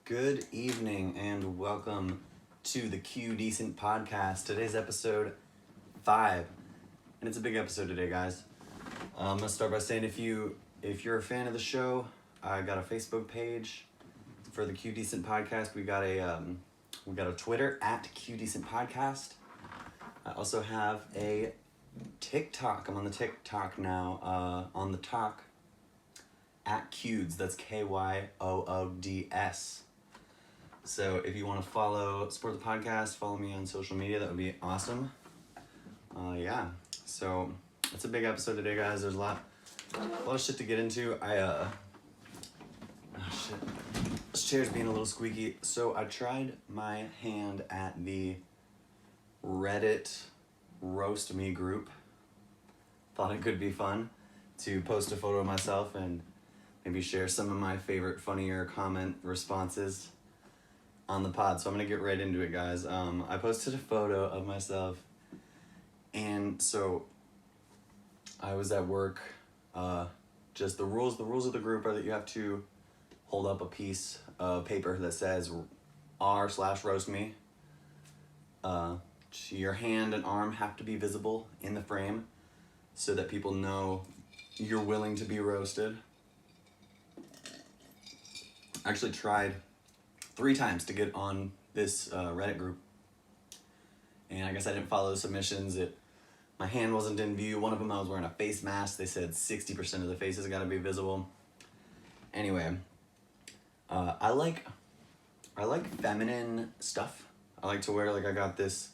Good evening and welcome to the QDecent Podcast. Today's episode 5, and it's a big episode today, guys. I'm gonna start by saying if you're a fan of the show, I got a Facebook page for the QDecent Podcast. We got a Twitter at QDecent Podcast. I also have a TikTok. I'm on the TikTok now. On the talk at Qds. That's KYOODS. So if you want to support the podcast, follow me on social media. That would be awesome. So it's a big episode today, guys. There's a lot of shit to get into. This chair's being a little squeaky. So I tried my hand at the Reddit Roast Me group. Thought it could be fun to post a photo of myself and maybe share some of my favorite funnier comment responses on the pod. So I'm gonna get right into it, guys. I posted a photo of myself, and so I was at work. Just the rules of the group are that you have to hold up a piece of paper that says r/roast me. Your hand and arm have to be visible in the frame so that people know you're willing to be roasted. I actually tried 3 times to get on this Reddit group, and I guess I didn't follow the submissions. My hand wasn't in view. One of them I was wearing a face mask. They said 60% of the face has got to be visible. Anyway, I like feminine stuff. I like to wear, I got this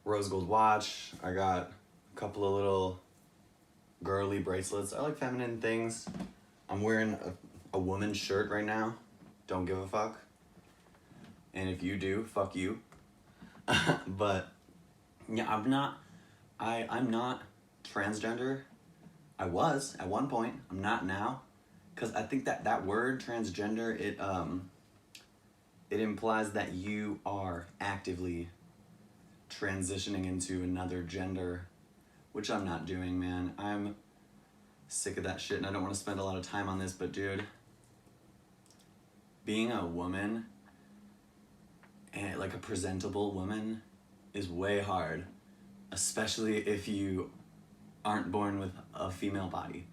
rose gold watch. I got a couple of little girly bracelets. I like feminine things. I'm wearing a woman's shirt right now. Don't give a fuck. And if you do, fuck you. But yeah, I'm not transgender. I was at one point. I'm not now, because I think that word transgender, it implies that you are actively transitioning into another gender, which I'm not doing, man. I'm sick of that shit, and I don't want to spend a lot of time on this, but dude, being a woman, and a presentable woman, is way hard, especially if you aren't born with a female body.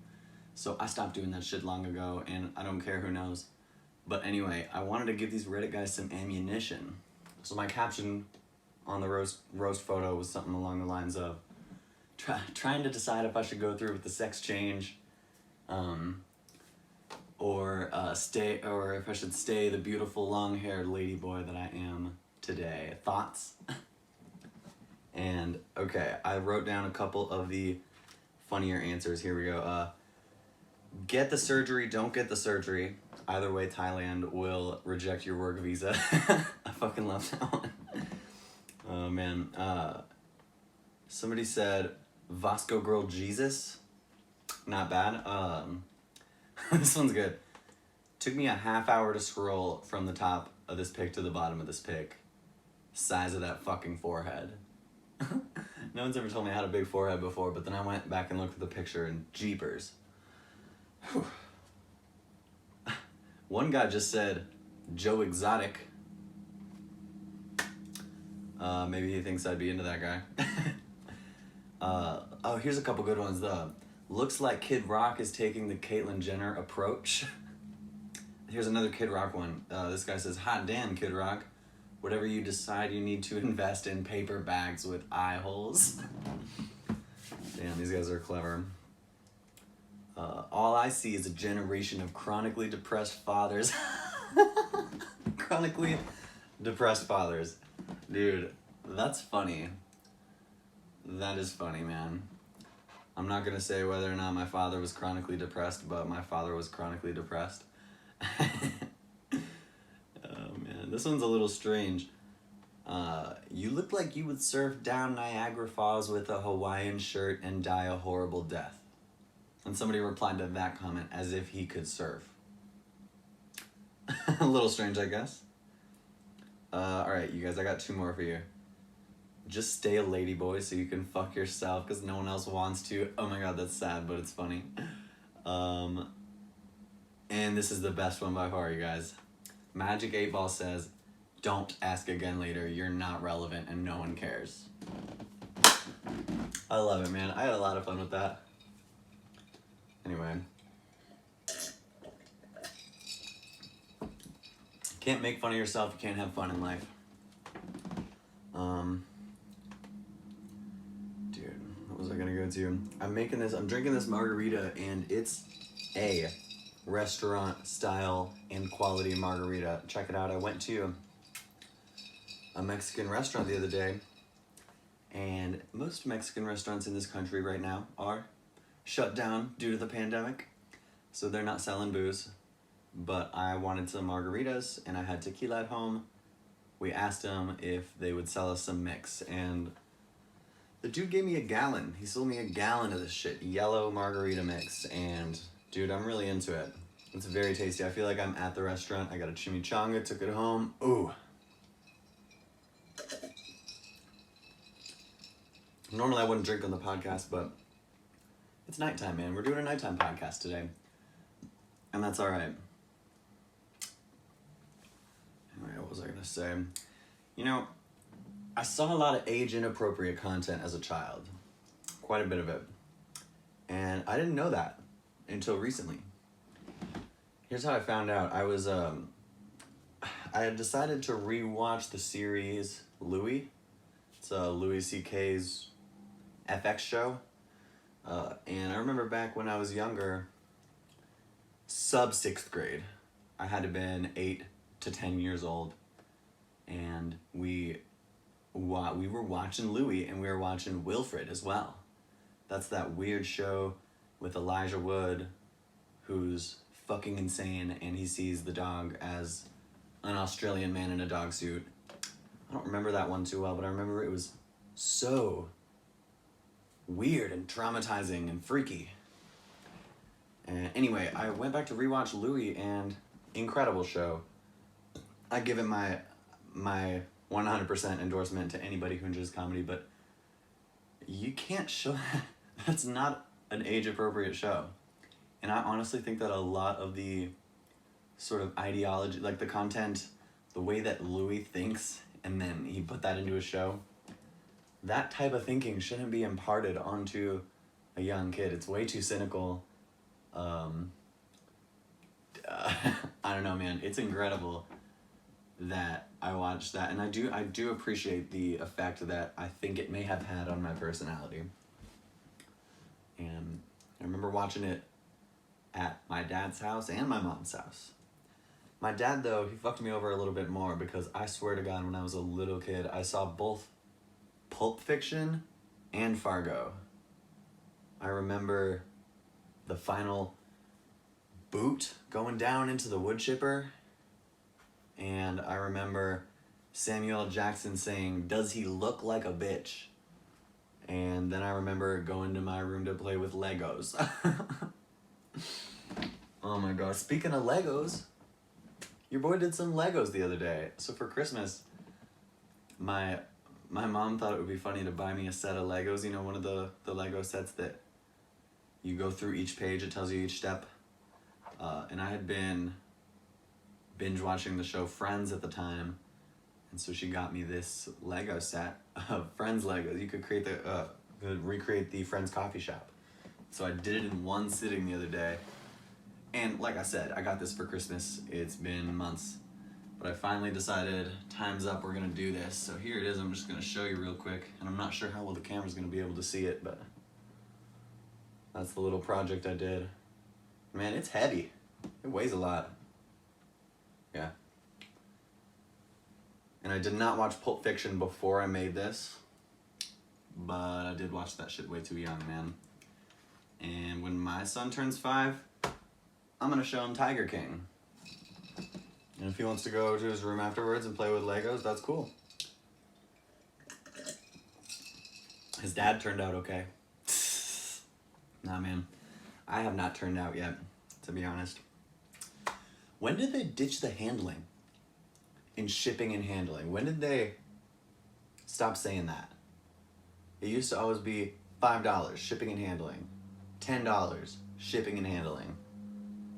So I stopped doing that shit long ago, and I don't care who knows. But anyway, I wanted to give these Reddit guys some ammunition. So my caption on the roast photo was something along the lines of trying to decide if I should go through with the sex change, or if I should stay the beautiful long-haired ladyboy that I am today. Thoughts? And okay, I wrote down a couple of the funnier answers. Here we go. Get the surgery, don't get the surgery. Either way, Thailand will reject your work visa. I fucking love that one. Oh man. Somebody said Vasco Girl Jesus. Not bad. This one's good. Took me a half hour to scroll from the top of this pic to the bottom of this pic. Size of that fucking forehead. No one's ever told me I had a big forehead before, but then I went back and looked at the picture and jeepers. Whew. One guy just said Joe Exotic. Maybe he thinks I'd be into that guy. Here's a couple good ones. Looks like Kid Rock is taking the Caitlyn Jenner approach. Here's another Kid Rock one. This guy says, hot damn, Kid Rock. Whatever you decide, you need to invest in paper bags with eye holes. Damn, these guys are clever. All I see is a generation of chronically depressed fathers. Chronically depressed fathers. Dude, that's funny. That is funny, man. I'm not going to say whether or not my father was chronically depressed, but my father was chronically depressed. Oh, man. This one's a little strange. You look like you would surf down Niagara Falls with a Hawaiian shirt and die a horrible death. And somebody replied to that comment as if he could surf. A little strange, I guess. Alright, you guys, I got 2 more for you. Just stay a ladyboy so you can fuck yourself because no one else wants to. Oh my god, that's sad, but it's funny. And this is the best one by far, you guys. Magic 8 Ball says, don't ask again later, you're not relevant and no one cares. I love it, man. I had a lot of fun with that. Anyway. Can't make fun of yourself, you can't have fun in life. Dude, what was I gonna go to? I'm drinking this margarita, and it's a restaurant style and quality margarita. Check it out. I went to a Mexican restaurant the other day, and most Mexican restaurants in this country right now are shut down due to the pandemic, so they're not selling booze. But I wanted some margaritas, and I had tequila at home. We asked them if they would sell us some mix, and the dude gave me a gallon. He sold me a gallon of this shit, yellow margarita mix, and dude, I'm really into it. It's very tasty. I feel like I'm at the restaurant. I got a chimichanga, took it home. Ooh. Normally I wouldn't drink on the podcast, but it's nighttime, man. We're doing a nighttime podcast today, and that's all right. Anyway, what was I gonna say? You know, I saw a lot of age-inappropriate content as a child. Quite a bit of it. And I didn't know that until recently. Here's how I found out. I had decided to rewatch the series Louis. It's Louis C.K.'s FX show. And I remember back when I was younger, sub 6th grade, I had to been 8 to 10 years old, and we were watching Louis, and we were watching Wilfred as well. That's that weird show with Elijah Wood, who's fucking insane, and he sees the dog as an Australian man in a dog suit. I don't remember that one too well, but I remember it was so weird and traumatizing and freaky. And anyway, I went back to rewatch Louis, and incredible show. I give it my 100% endorsement to anybody who enjoys comedy, but you can't show that. That's not an age-appropriate show. And I honestly think that a lot of the sort of ideology, like the content, the way that Louis thinks, and then he put that into a show, that type of thinking shouldn't be imparted onto a young kid. It's way too cynical. I don't know, man. It's incredible that I watched that, and I do appreciate the effect that I think it may have had on my personality. And I remember watching it at my dad's house and my mom's house. My dad, though, he fucked me over a little bit more, because I swear to God, when I was a little kid, I saw both Pulp Fiction and Fargo. I remember the final boot going down into the wood chipper, and I remember Samuel L. Jackson saying, "Does he look like a bitch?" And then I remember going to my room to play with Legos. Oh my gosh, speaking of Legos, your boy did some Legos the other day. So for Christmas, my mom thought it would be funny to buy me a set of Legos, you know, one of the Lego sets that you go through each page, it tells you each step. And I had been binge watching the show Friends at the time, and so she got me this Lego set of Friends Legos. You could recreate the Friends coffee shop. So I did it in one sitting the other day. And like I said, I got this for Christmas. It's been months, but I finally decided, time's up, we're gonna do this. So here it is. I'm just gonna show you real quick, and I'm not sure how well the camera's gonna be able to see it, but that's the little project I did. Man, it's heavy. It weighs a lot. Yeah. And I did not watch Pulp Fiction before I made this, but I did watch that shit way too young, man. And when my son turns 5, I'm gonna show him Tiger King. And if he wants to go to his room afterwards and play with Legos, that's cool. His dad turned out okay. Nah, man. I have not turned out yet, to be honest. When did they ditch the handling in shipping and handling? When did they stop saying that? It used to always be $5 shipping and handling, $10 shipping and handling.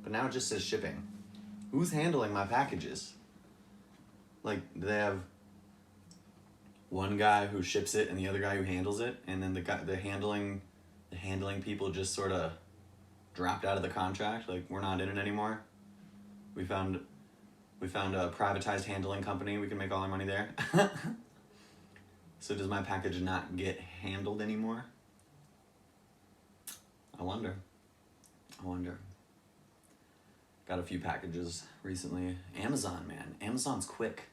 But now it just says shipping. Who's handling my packages? Like, they have one guy who ships it and the other guy who handles it, and then the handling people just sort of dropped out of the contract. Like, we're not in it anymore. We found a privatized handling company. We can make all our money there. So does my package not get handled anymore? I wonder. Got a few packages recently. Amazon, man. Amazon's quick.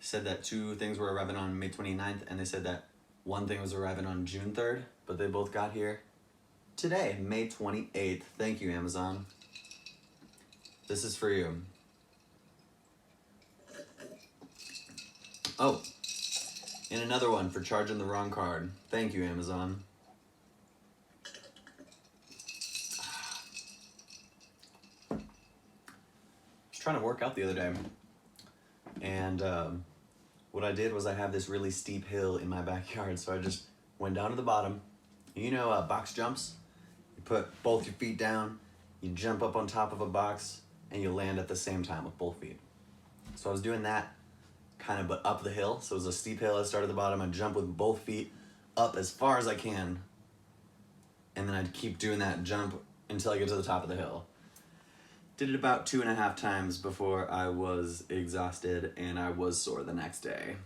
Said that 2 things were arriving on May 29th, and they said that 1 thing was arriving on June 3rd, but they both got here today, May 28th. Thank you, Amazon. This is for you. Oh, and another one for charging the wrong card. Thank you, Amazon. I was trying to work out the other day, and what I did was I have this really steep hill in my backyard, so I just went down to the bottom. You know box jumps? You put both your feet down, you jump up on top of a box, and you land at the same time with both feet. So I was doing that kind of, but up the hill. So it was a steep hill. I started at the bottom. I'd jump with both feet up as far as I can. And then I'd keep doing that jump until I get to the top of the hill. Did it about 2.5 times before I was exhausted and I was sore the next day.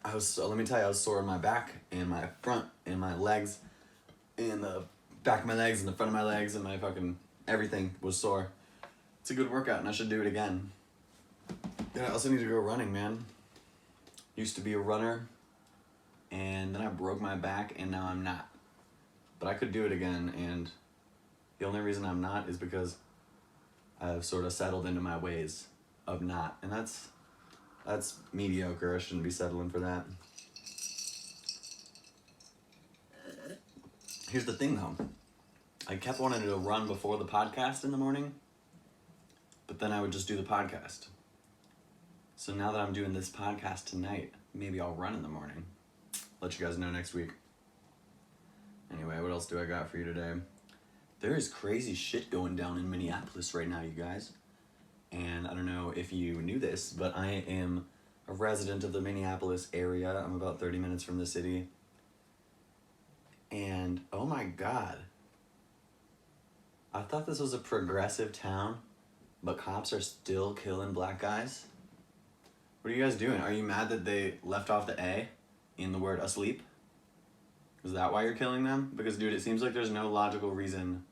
Let me tell you, I was sore in my back and my front and my legs, and the back of my legs and the front of my legs, and my fucking everything was sore. It's a good workout and I should do it again. And I also need to go running, man. Used to be a runner, and then I broke my back, and now I'm not. But I could do it again, and the only reason I'm not is because I've sort of settled into my ways of not. And that's mediocre. I shouldn't be settling for that. Here's the thing, though. I kept wanting to run before the podcast in the morning, but then I would just do the podcast. So now that I'm doing this podcast tonight, maybe I'll run in the morning. Let you guys know next week. Anyway, what else do I got for you today? There is crazy shit going down in Minneapolis right now, you guys. And I don't know if you knew this, but I am a resident of the Minneapolis area. I'm about 30 minutes from the city. And oh my God. I thought this was a progressive town, but cops are still killing black guys. What are you guys doing? Are you mad that they left off the A in the word asleep? Is that why you're killing them? Because, dude, it seems like there's no logical reason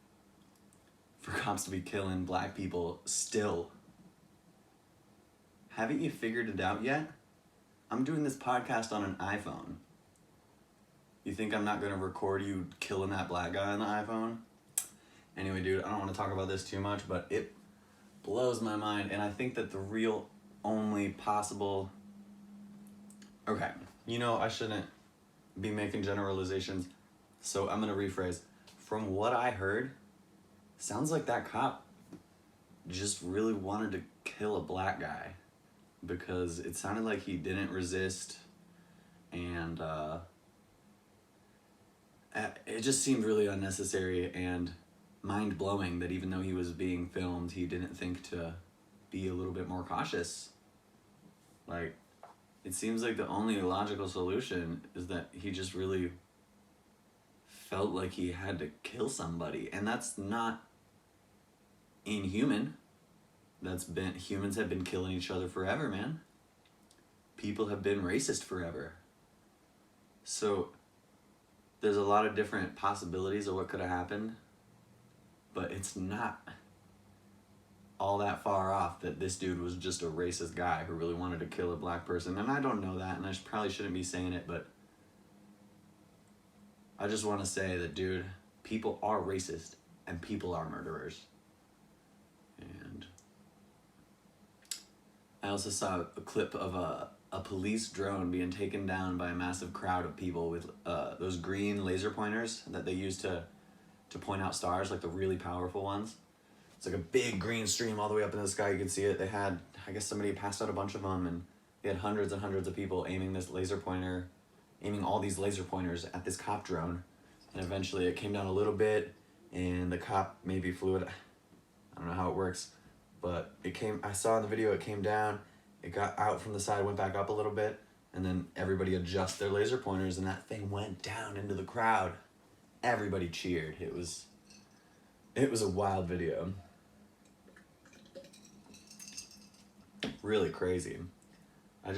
for cops to be killing black people still. Haven't you figured it out yet? I'm doing this podcast on an iPhone. You think I'm not going to record you killing that black guy on the iPhone? Anyway, dude, I don't want to talk about this too much, but it blows my mind, and I think that the real only possible... Okay, you know, I shouldn't be making generalizations, so I'm going to rephrase. From what I heard, sounds like that cop just really wanted to kill a black guy, because it sounded like he didn't resist, and it just seemed really unnecessary and mind-blowing that even though he was being filmed, he didn't think to be a little bit more cautious. Like, it seems like the only logical solution is that he just really felt like he had to kill somebody, and that's not inhuman. Humans have been killing each other forever, man. People have been racist forever. So there's a lot of different possibilities of what could have happened, but it's not all that far off that this dude was just a racist guy who really wanted to kill a black person. And I don't know that, and I probably shouldn't be saying it, but I just want to say that, dude, people are racist and people are murderers. And I also saw a clip of a police drone being taken down by a massive crowd of people with those green laser pointers that they use to point out stars, like the really powerful ones. It's like a big green stream all the way up in the sky. You can see it. They had, I guess somebody passed out a bunch of them, and they had hundreds and hundreds of people aiming all these laser pointers at this cop drone. And eventually it came down a little bit, and the cop maybe flew it. I don't know how it works, but I saw in the video it came down, it got out from the side, went back up a little bit, and then everybody adjust their laser pointers, and that thing went down into the crowd. Everybody cheered. It was a wild video. Really crazy. I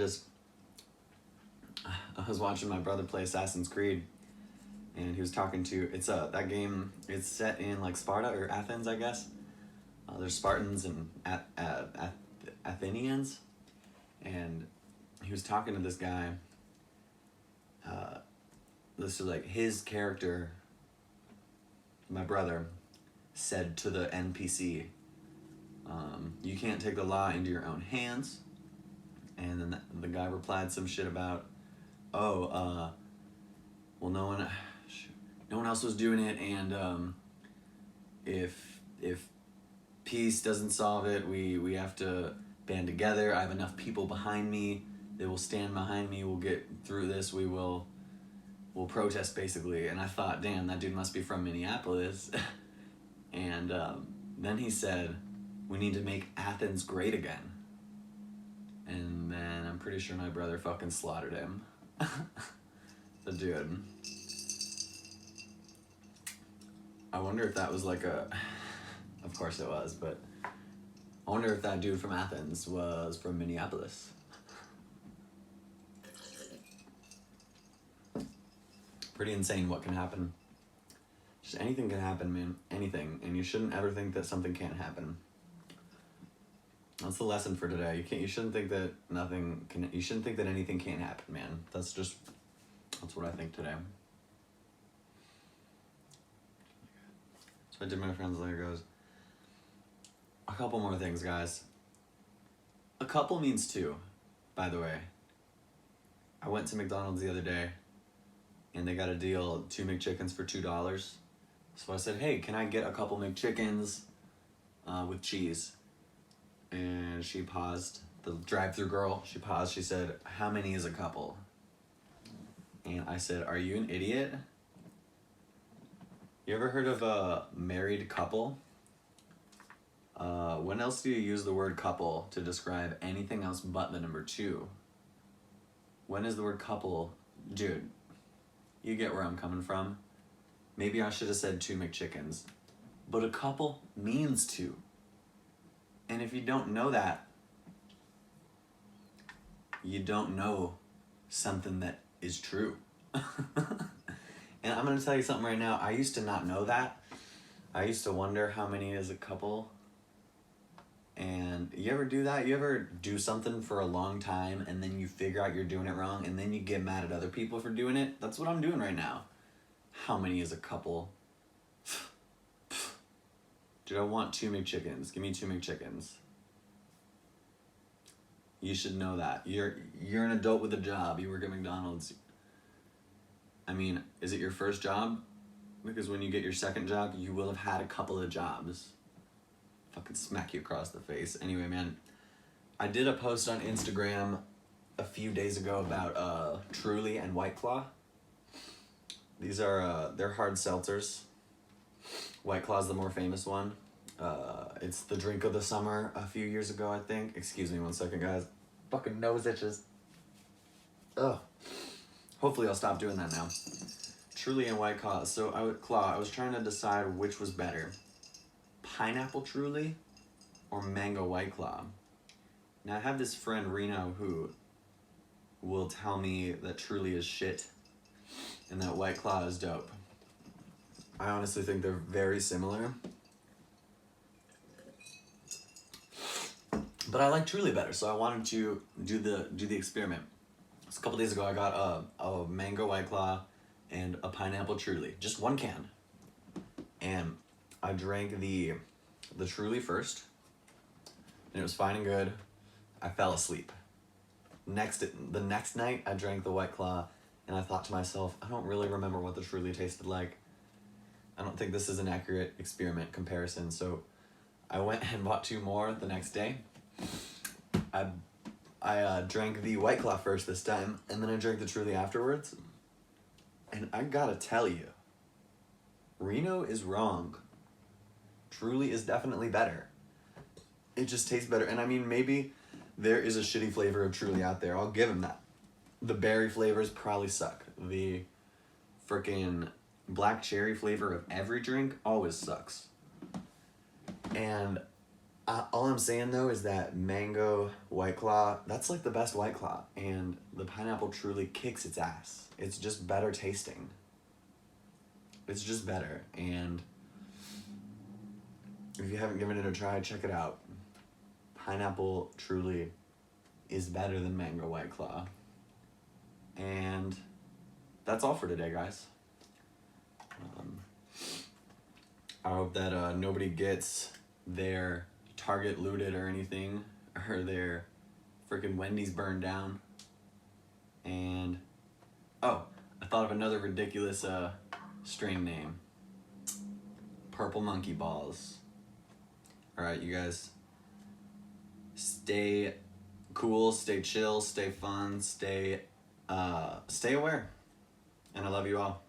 was watching my brother play Assassin's Creed, and he was talking to, that game, it's set in like Sparta or Athens, I guess. There's Spartans and Athenians, and he was talking to this guy. This was like his character, my brother, said to the NPC, you can't take the law into your own hands. And then the guy replied some shit about, well, no one else was doing it, and if peace doesn't solve it, we have to band together. I have enough people behind me. They will stand behind me. We'll get through this. We'll protest, basically. And I thought, damn, that dude must be from Minneapolis. And then he said, we need to make Athens great again. And then I'm pretty sure my brother fucking slaughtered him. The dude. I wonder if that was like of course it was, but I wonder if that dude from Athens was from Minneapolis. Pretty insane what can happen. Just anything can happen, man. Anything. And you shouldn't ever think that something can't happen. That's the lesson for today. You shouldn't think that you shouldn't think that anything can't happen, man. That's what I think today. So I did my friends, there goes. A couple more things, guys. A couple means two, by the way. I went to McDonald's the other day, and they got a deal, 2 McChickens for $2. So I said, hey, can I get a couple McChickens with cheese? And she paused, the drive-thru girl, she paused, she said, how many is a couple? And I said, are you an idiot? You ever heard of a married couple? When else do you use the word couple to describe anything else but the number 2? When is the word couple? Dude, you get where I'm coming from. Maybe I should have said 2 McChickens. But a couple means 2. And if you don't know that, you don't know something that is true. And I'm going to tell you something right now. I used to not know that. I used to wonder how many is a couple. And you ever do that? You ever do something for a long time and then you figure out you're doing it wrong and then you get mad at other people for doing it? That's what I'm doing right now. How many is a couple? Dude, I want 2 McChickens. Give me 2 McChickens. You should know that. You're an adult with a job. You work at McDonald's. I mean, is it your first job? Because when you get your second job, you will have had a couple of jobs. Fucking smack you across the face. Anyway, man, I did a post on Instagram a few days ago about Truly and White Claw. These are, they're hard seltzers. White Claw's the more famous one. It's the drink of the summer a few years ago, I think. Excuse me 1 second, guys. Fucking nose itches. Ugh. Hopefully I'll stop doing that now. Truly and White Claw. So I was trying to decide which was better. Pineapple Truly or mango White Claw. Now I have this friend Reno who will tell me that Truly is shit and that White Claw is dope. I honestly think they're very similar. But I like Truly better, so I wanted to do the experiment. So a couple days ago I got a mango White Claw and a pineapple Truly. Just one can. And I drank the Truly first, and it was fine and good. I fell asleep. The next night, I drank the White Claw, and I thought to myself, I don't really remember what the Truly tasted like. I don't think this is an accurate experiment comparison, so I went and bought 2 more the next day. I drank the White Claw first this time, and then I drank the Truly afterwards. And I gotta tell you, Reno is wrong. Truly is definitely better. It just tastes better. And I mean, maybe there is a shitty flavor of Truly out there. I'll give him that. The berry flavors probably suck. The freaking black cherry flavor of every drink always sucks. And all I'm saying though is that mango White Claw, that's like the best White Claw. And the pineapple Truly kicks its ass. It's just better tasting. It's just better. And if you haven't given it a try, check it out. Pineapple Truly is better than mango White Claw. And that's all for today, guys. I hope that nobody gets their Target looted or anything, or their freaking Wendy's burned down. And oh, I thought of another ridiculous strain name. Purple Monkey Balls. Alright, you guys. Stay cool, stay chill, stay fun, stay aware. And I love you all.